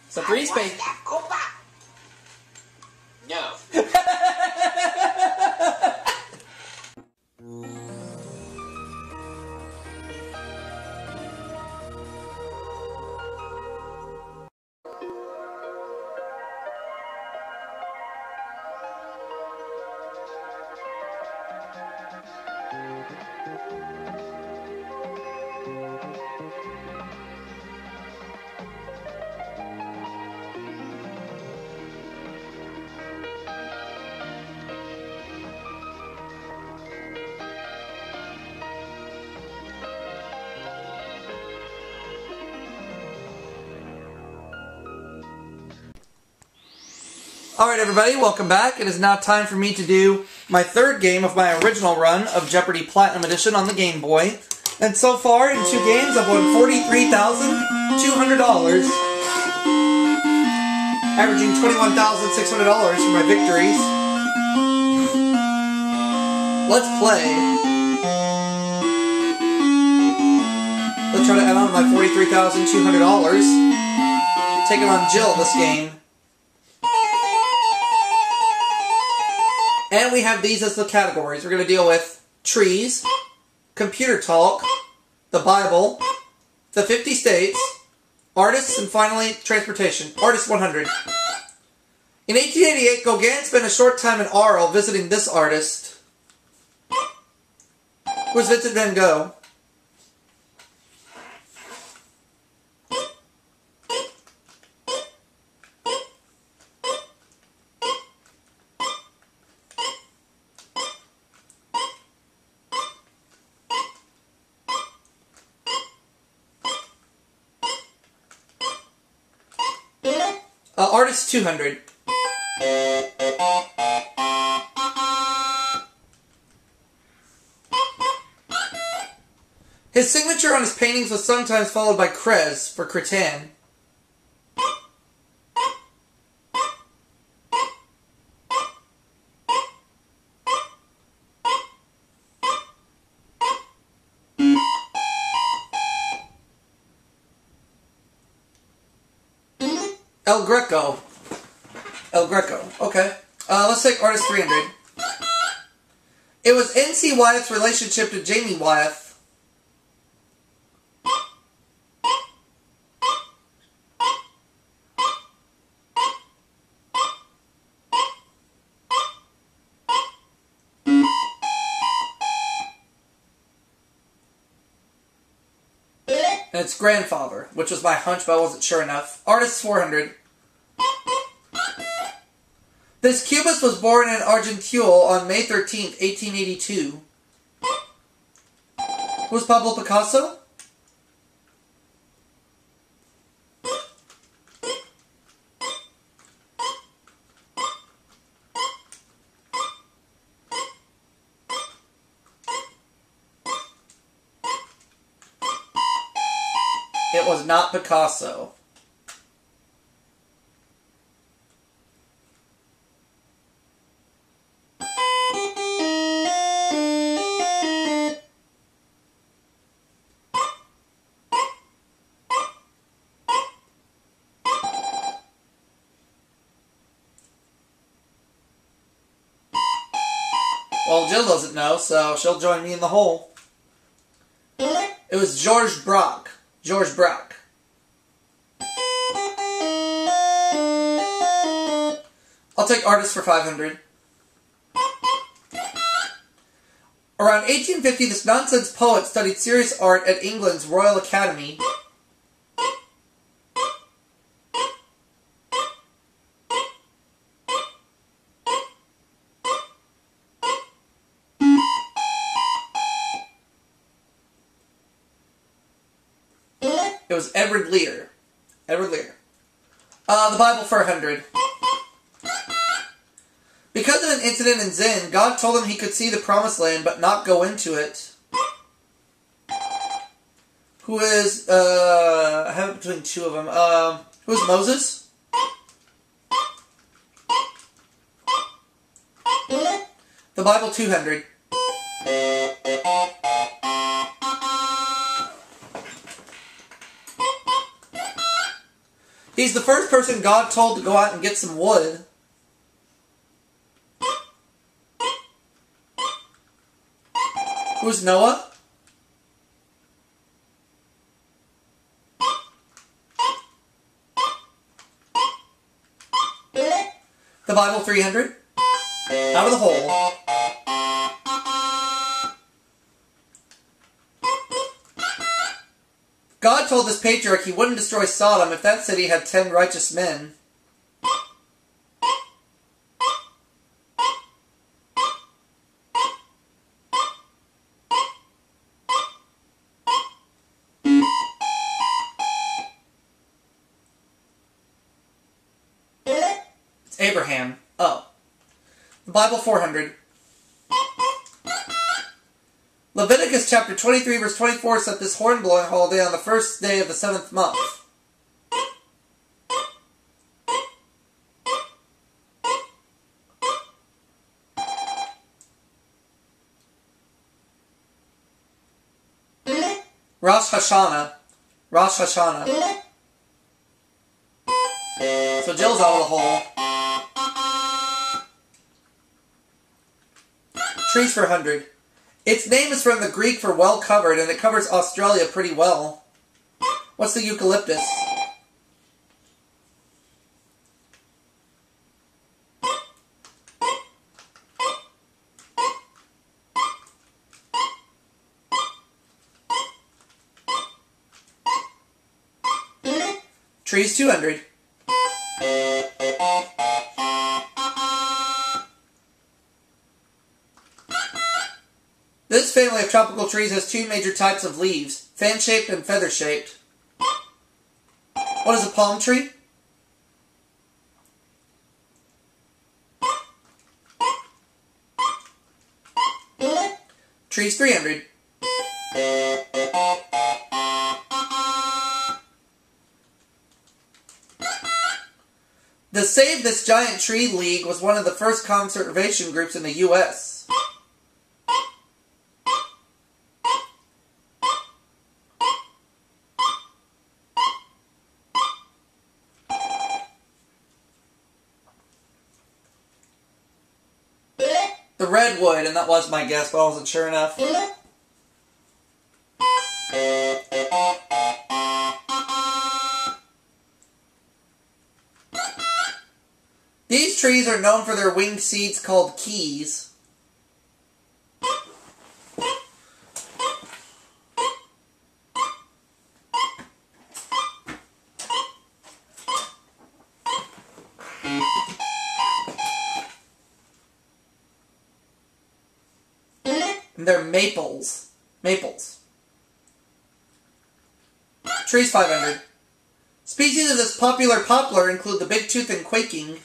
So 3 space. No. Alright everybody, welcome back. It is now time for me to do my third game of my original run of Jeopardy Platinum Edition on the Game Boy. And so far, in 2 games, I've won $43,200, averaging $21,600 for my victories. Let's play. Let's try to add on to my $43,200. Taking on Jill this game. And we have these as the categories. We're going to deal with trees, computer talk, the Bible, the 50 states, artists, and finally, transportation. Artist 100. In 1888, Gauguin spent a short time in Arles visiting this artist. Who was Vincent van Gogh? Artist 200. His signature on his paintings was sometimes followed by Crez for Cretin. El Greco. El Greco. Okay. Let's take Artist 300. It was N.C. Wyeth's relationship to Jamie Wyeth. And its grandfather, which was my hunch, but I wasn't sure enough. Artist 400. This cubist was born in Argenteuil on May 13th, 1882. Who was Pablo Picasso? It was not Picasso. Well, Jill doesn't know, so she'll join me in the hole. It was Georges Braque. Georges Braque. I'll take Artist for 500. Around 1850, this nonsense poet studied serious art at England's Royal Academy. It was Edward Lear. Edward Lear. The Bible for 100. Because of an incident in Zen, God told him he could see the promised land but not go into it. Who is, I have it between 2 of them. Who is Moses? The Bible 200. He's the first person God told to go out and get some wood. Who's Noah? The Bible 300. Out of the hole. God told this patriarch he wouldn't destroy Sodom if that city had 10 righteous men. It's Abraham. Oh. The Bible 400. Leviticus chapter 23 verse 24 set this horn-blowing holiday on the first day of the 7th month. Rosh Hashanah. Rosh Hashanah. So Jill's out of the hole. Trees for 100. Its name is from the Greek for well covered, and it covers Australia pretty well. What's the eucalyptus? Trees 200. This family of tropical trees has two major types of leaves, fan-shaped and feather-shaped. What is a palm tree? Trees 300. The Save This Giant Tree League was one of the first conservation groups in the U.S. The redwood, and that was my guess, but I wasn't sure enough. These trees are known for their winged seeds called keys. And they're maples. Maples. Trees 500. Species of this popular poplar include the big-tooth and quaking.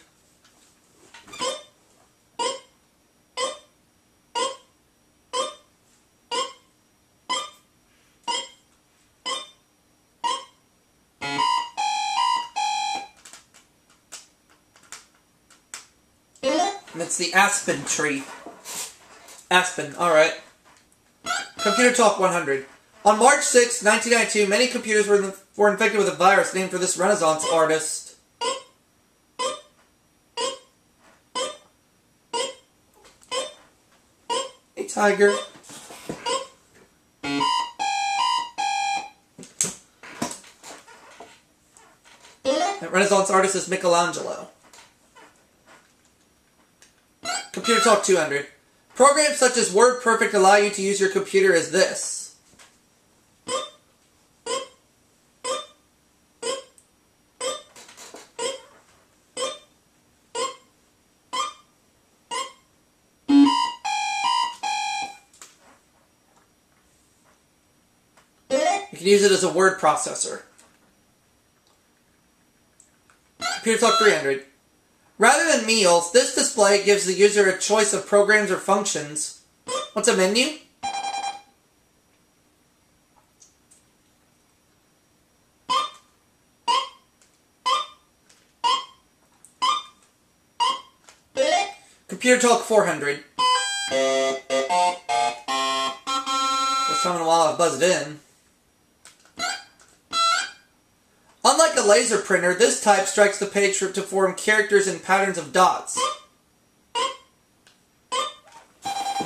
And it's the aspen tree. Aspen, alright. Computer Talk 100. On March 6, 1992, many computers were infected with a virus named for this Renaissance artist. Hey, Tiger. That Renaissance artist is Michelangelo. Computer Talk 200. Programs such as WordPerfect allow you to use your computer as this. You can use it as a word processor. Computer Talk 300. Rather than meals, this display gives the user a choice of programs or functions. What's a menu? Computer Talk 400. First time in a while I've buzzed in. Unlike a laser printer, this type strikes the page to form characters and patterns of dots.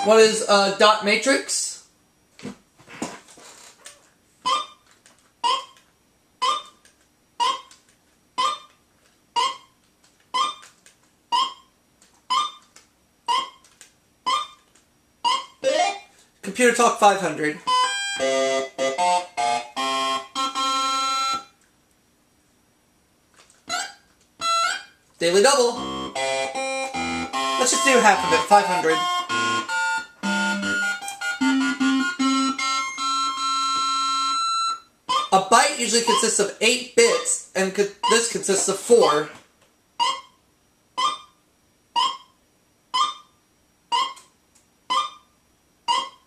What is a dot matrix? Computer Talk 500. Daily Double. Let's just do half of it, 500. A byte usually consists of 8 bits, and this consists of 4.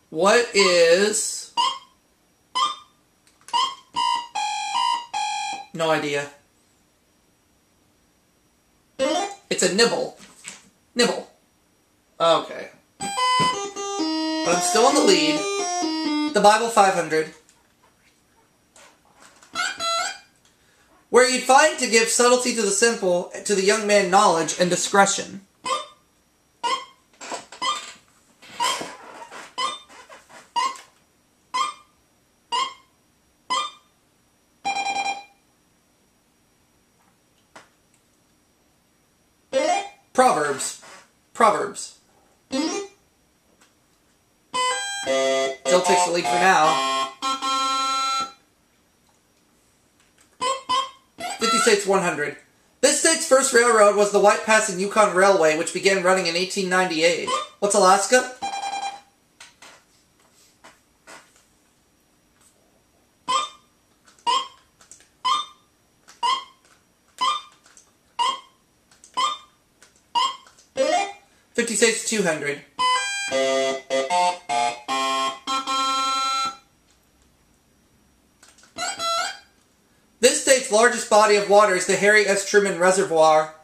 What is... No idea. It's a nibble. Nibble. Okay. But I'm still in the lead. The Bible 500. Where you'd find to give subtlety to the simple, to the young man knowledge and discretion. Proverbs. Proverbs. Still takes the lead for now. 50 States 100. This state's first railroad was the White Pass and Yukon Railway, which began running in 1898. What's Alaska? States 200. This state's largest body of water is the Harry S. Truman Reservoir.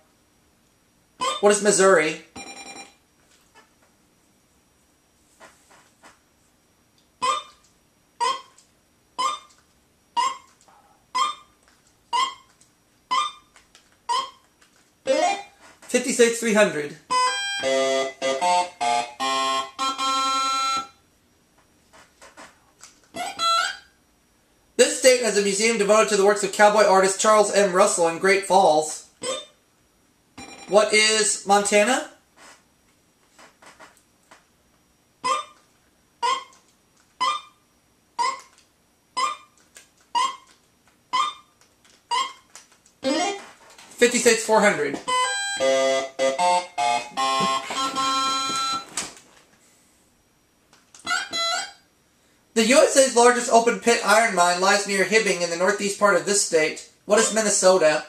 What is Missouri? States 300. This state has a museum devoted to the works of cowboy artist Charles M. Russell in Great Falls. What is Montana? States 400. The USA's largest open pit iron mine lies near Hibbing in the northeast part of this state. What is Minnesota?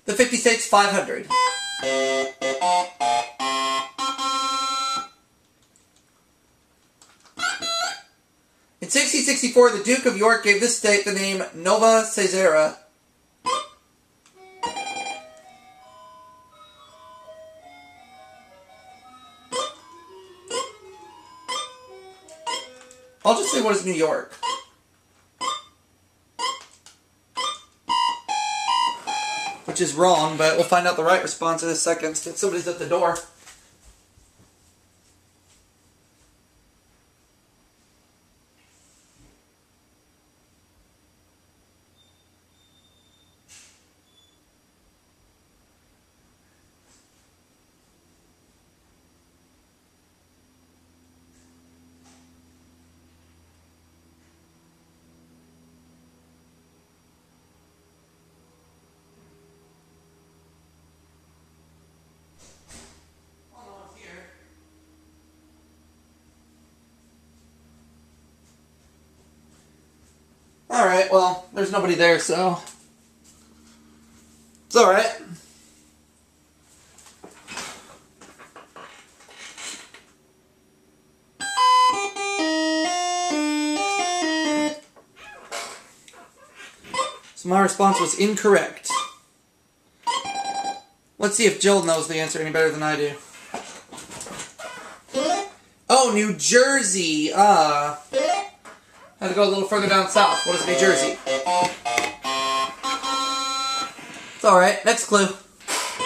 The 50 States 500. In 1664, the Duke of York gave this state the name Nova Caesarea. I'll just say, what is New York? Which is wrong, but we'll find out the right response in a second if somebody's at the door. Alright, well, there's nobody there, so it's alright. So my response was incorrect. Let's see if Jill knows the answer any better than I do. Oh, New Jersey. Had to go a little further down south. What is New Jersey? It's alright. Next clue.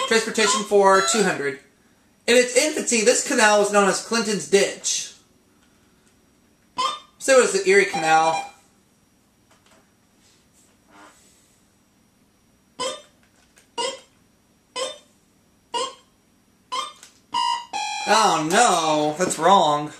Transportation for 200. In its infancy, this canal was known as Clinton's Ditch. So it was the Erie Canal. Oh no, that's wrong.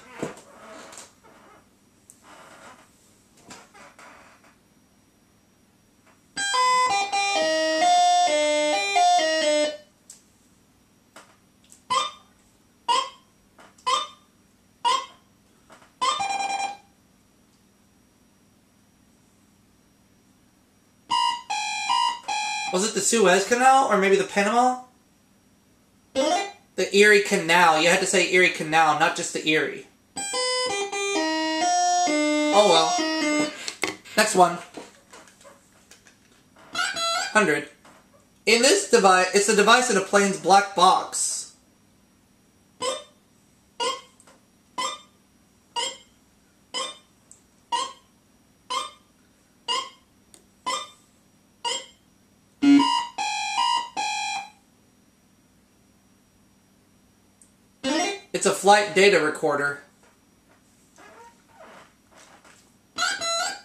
Was it the Suez Canal or maybe the Panama? The Erie Canal. You had to say Erie Canal, not just the Erie. Oh well. Next one. 100. In this device, it's the device in a plane's black box. It's a flight data recorder.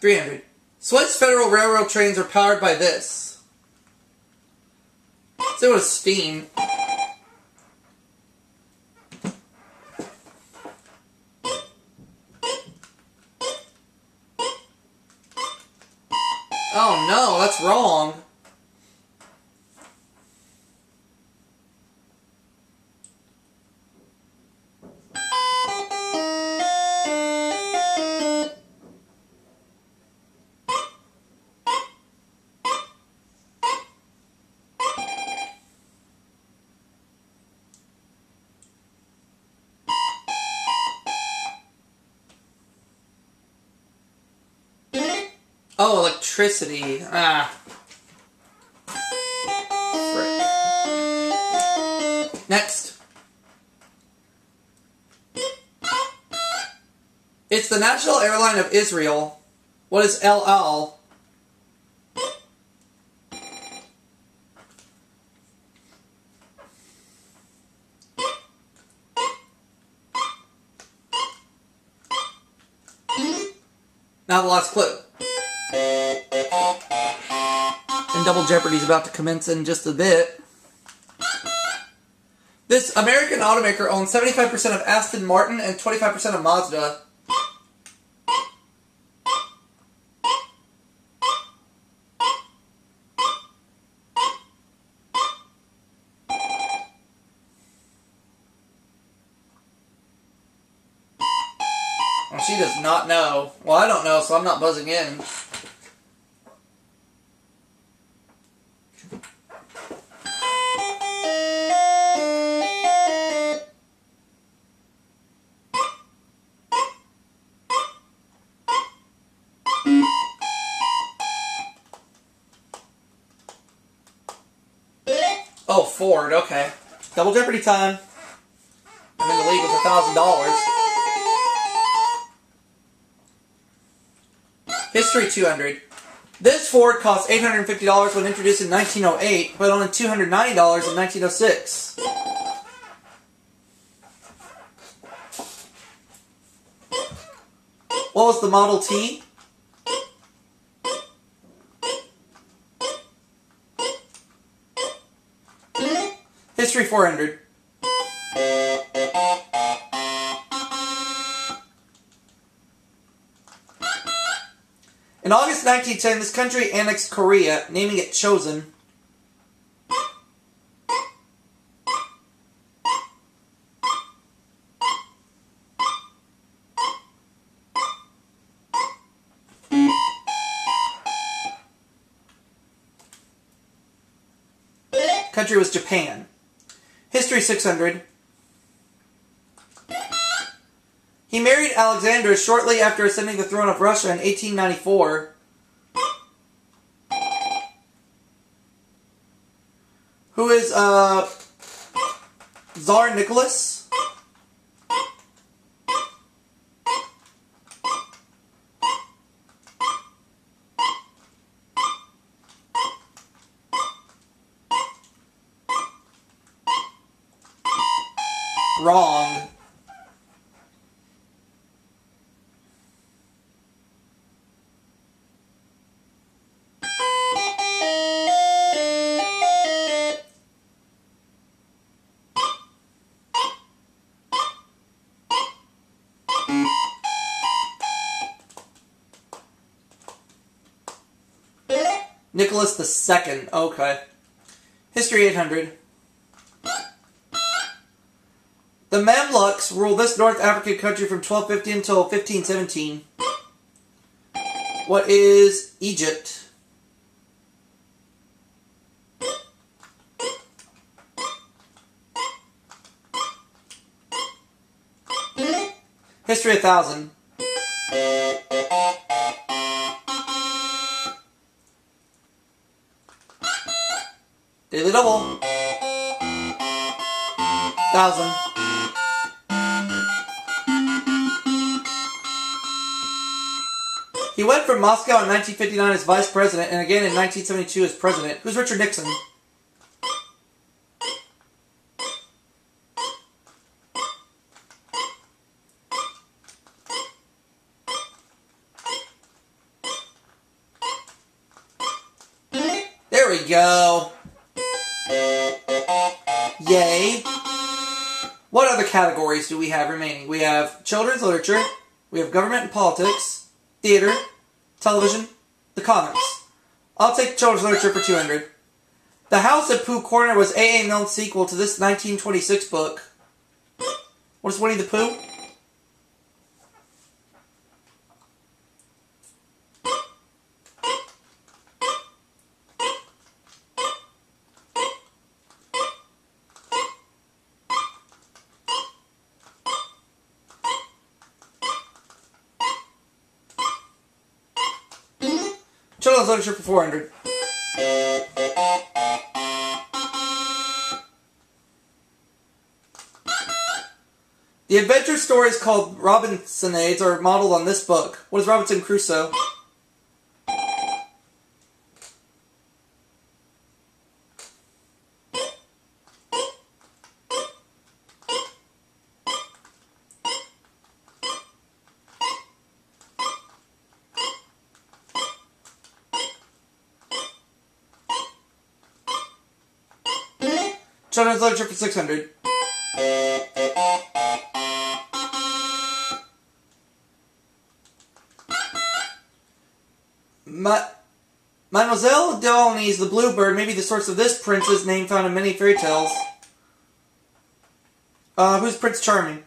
300. Swiss Federal Railroad trains are powered by this. So it was steam. Oh no, that's wrong. Oh, electricity. Ah. Frick. Next. It's the national airline of Israel. What is El Al? Now the last clue. And Double Jeopardy's about to commence in just a bit. This American automaker owns 75% of Aston Martin and 25% of Mazda. Well, she does not know. Well, I don't know, so I'm not buzzing in. Oh, Ford, okay. Double Jeopardy time. I'm in the league with $1,000. History 200. This Ford cost $850 when introduced in 1908, but only $290 in 1906. What was the Model T? History 400. In August 1910, this country annexed Korea, naming it Chosen. Country was Japan. History 600. He married Alexandra shortly after ascending the throne of Russia in 1894. Who is Tsar Nicholas? Wrong. Nicholas II. Okay. History 800. The Mamluks ruled this North African country from 1250 until 1517. What is Egypt? History 1000. Daily double. 1000. He went from Moscow in 1959 as vice president and again in 1972 as president. Who's Richard Nixon? There we go. Yay. What other categories do we have remaining? We have children's literature, we have government and politics, theater, television, the comics. I'll take children's literature for 200. The House at Pooh Corner was A.A. Milne's sequel to this 1926 book. What is Winnie the Pooh? Children's literature for 400. The adventure stories called Robinsonades are modeled on this book. What is Robinson Crusoe? Children's literature for 600. Mademoiselle d'Aulnay's The Bluebird may be the source of this prince's name found in many fairy tales. Who's Prince Charming?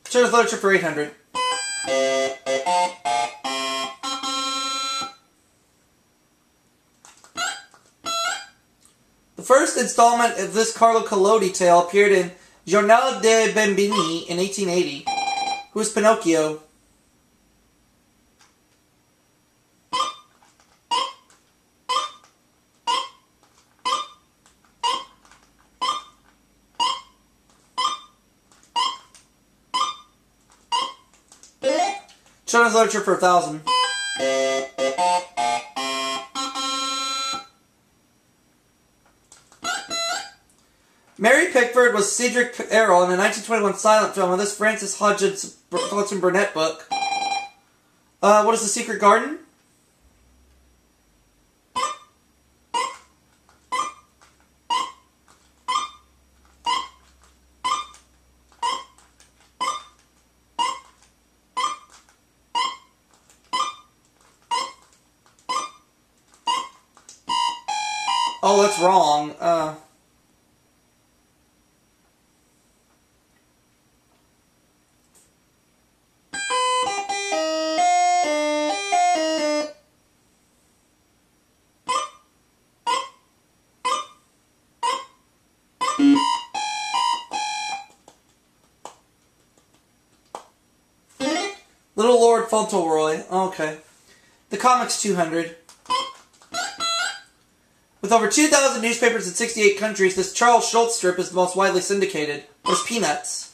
Children's literature for 800. The first installment of this Carlo Collodi tale appeared in Giornale dei Bambini in 1880. Who's Pinocchio? Children's literature for 1,000. Mary Pickford was Cedric Errol in a 1921 silent film of this Frances Hodgson Burnett book. What is The Secret Garden? Oh, that's wrong. Lord Fauntleroy. Okay. The comics 200. With over 2,000 newspapers in 68 countries, this Charles Schultz strip is the most widely syndicated. What is Peanuts?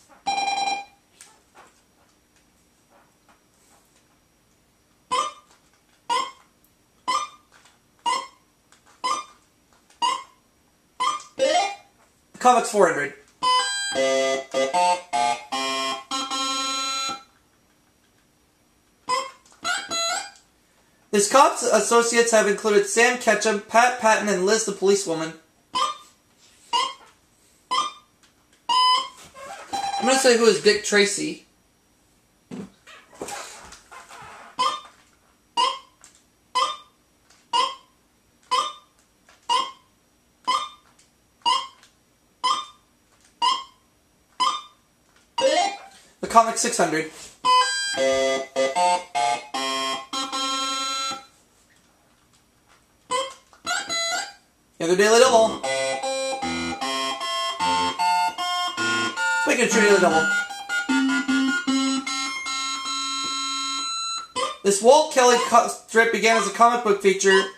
The comics 400. His cops associates have included Sam Ketchum, Pat Patton, and Liz the policewoman. I'm going to say who is Dick Tracy. The comic 600. Another Daily Double. Speaking of true Daily Double. This Walt Kelly strip began as a comic book feature.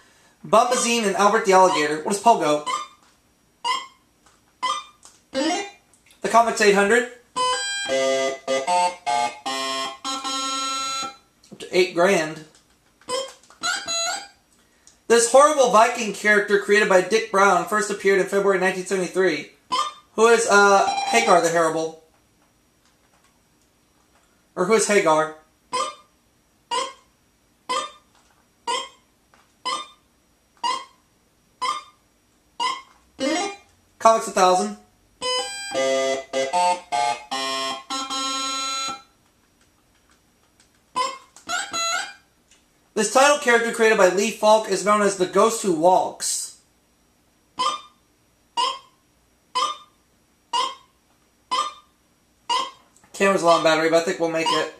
Bombazine and Albert the Alligator. What is Pogo? The comics 800. Up to $8 grand. This horrible Viking character created by Dick Brown first appeared in February 1973. Who is Hagar the Terrible? Or who is Hagar? Comics 1000. This title character created by Lee Falk is known as the Ghost Who Walks. Camera's low on battery, but I think we'll make it.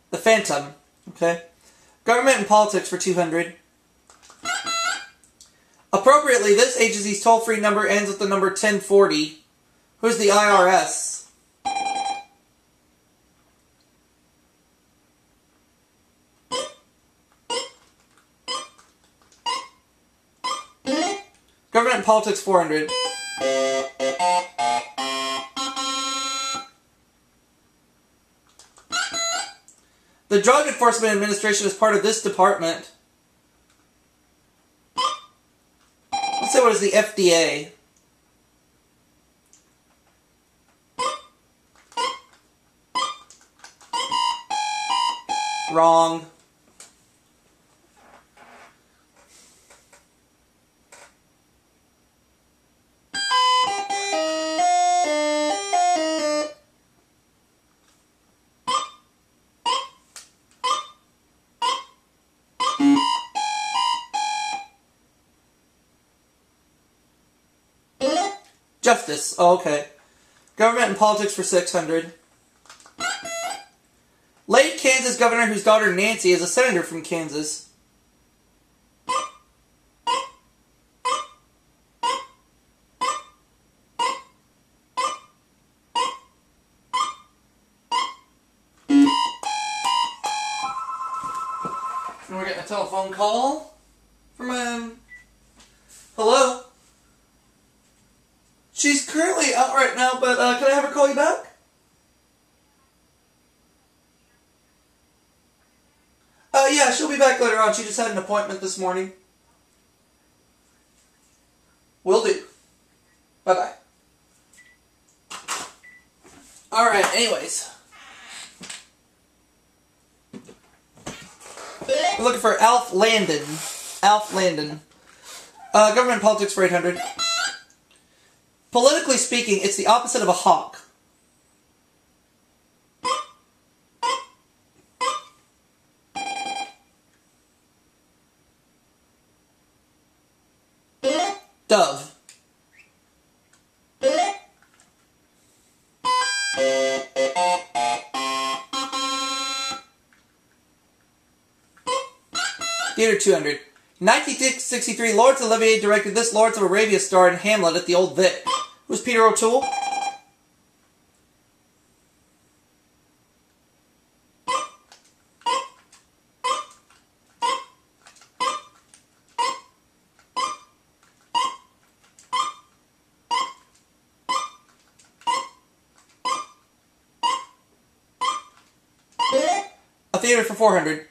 The Phantom. Okay. Government and Politics for 200. Appropriately, this agency's toll-free number ends with the number 1040. Who's the IRS? Government and Politics 400. The Drug Enforcement Administration is part of this department. Let's say what is the FDA? Wrong. Justice. Oh, okay. Government and Politics for 600. Late Kansas governor whose daughter Nancy is a senator from Kansas. And we're getting a telephone call from hello? She's currently out right now, but can I have her call you back? Yeah, she'll be back later on. She just had an appointment this morning. Will do. Bye-bye. Alright, anyways. We're looking for Alf Landon. Alf Landon. Government and Politics for 800. Politically speaking, it's the opposite of a hawk. Dove. Theater 200. In 1963, Lawrence Olivier directed this Lawrence of Arabia star in Hamlet at the Old Vic. Who's Peter O'Toole? A theater for 400.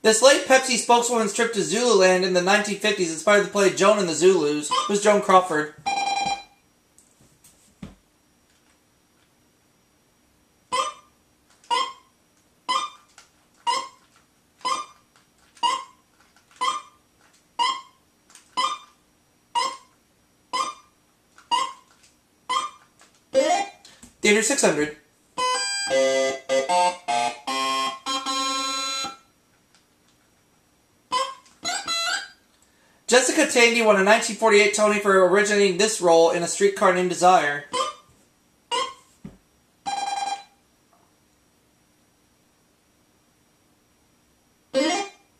This late Pepsi spokeswoman's trip to Zululand in the 1950s inspired the play Joan and the Zulus. Who's Joan Crawford? Theater 600. Jessica Tandy won a 1948 Tony for originating this role in A Streetcar Named Desire.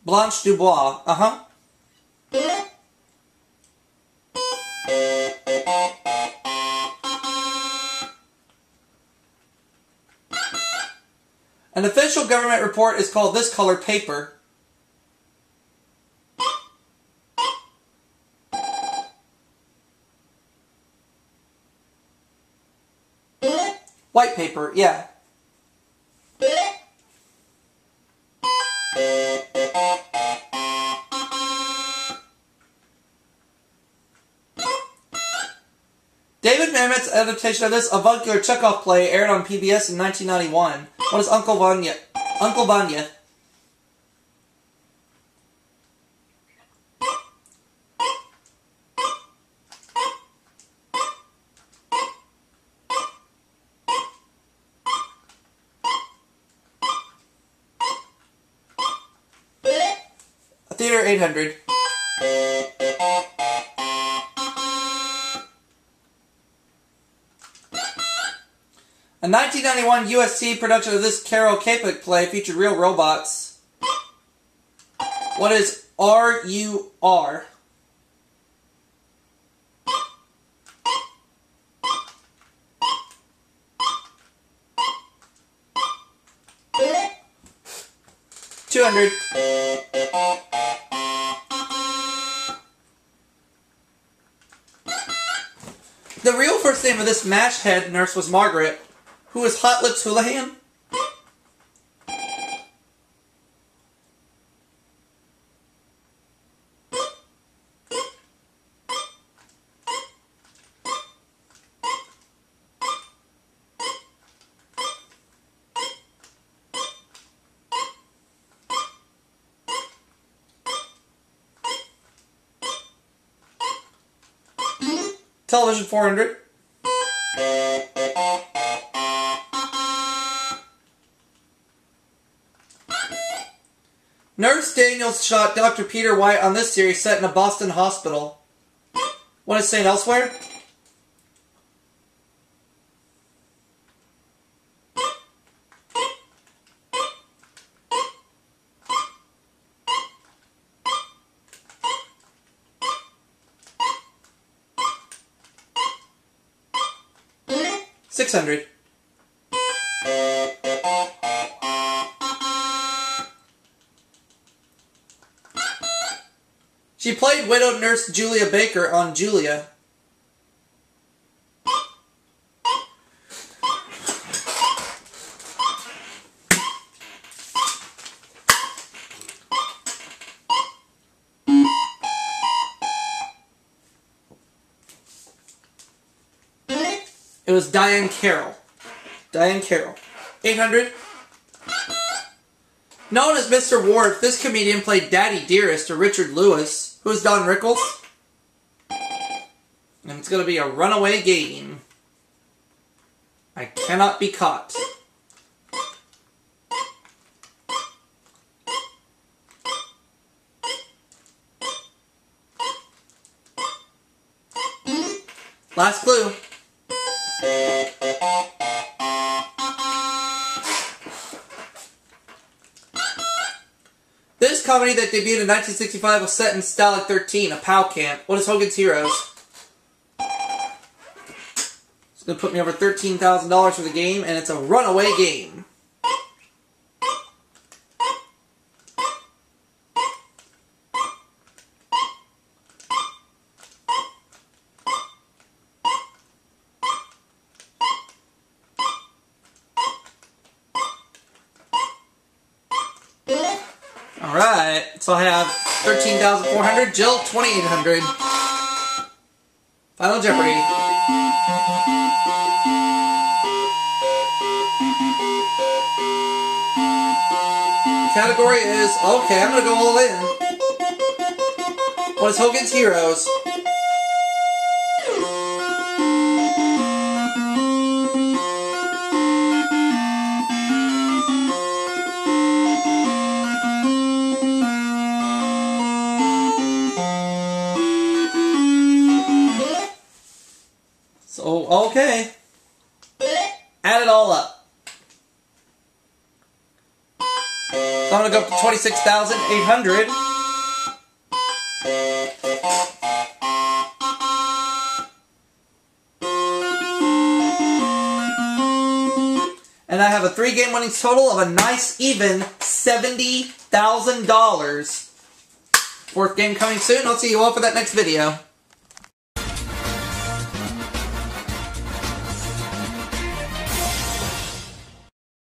Blanche Dubois. Uh-huh. An official government report is called This Color Paper. White paper, yeah. David Mamet's adaptation of this avuncular Chekhov play aired on PBS in 1991. What is Uncle Vanya? Uncle Vanya. A theater 800. A 1991 USC production of this Carol Capek play featured real robots. What is RUR? $200. The real first name of this MASH head nurse was Margaret. Who is Hot Lips Houlihan? Television 400. Nurse Daniels shot Dr. Peter White on this series set in a Boston hospital. What is St. Elsewhere? $600. She played widowed nurse Julia Baker on Julia. It was Diane Carroll. Diane Carroll. 800. Known as Mr. Ward, this comedian played Daddy Dearest to Richard Lewis. Who's Don Rickles? And it's going to be a runaway game. I cannot be caught. Last clue. comedy that debuted in 1965 was set in Stalag 13, a POW camp. What is Hogan's Heroes? It's going to put me over $13,000 for the game, and it's a runaway game. Alright, so I have 13,400, Jill 2,800. Final Jeopardy. The category is, okay, I'm gonna go all in. What is Hogan's Heroes? So, okay. Add it all up. So I'm going to go up to 26,800. And I have a 3-game winnings total of a nice even $70,000. 4th game coming soon. I'll see you all for that next video.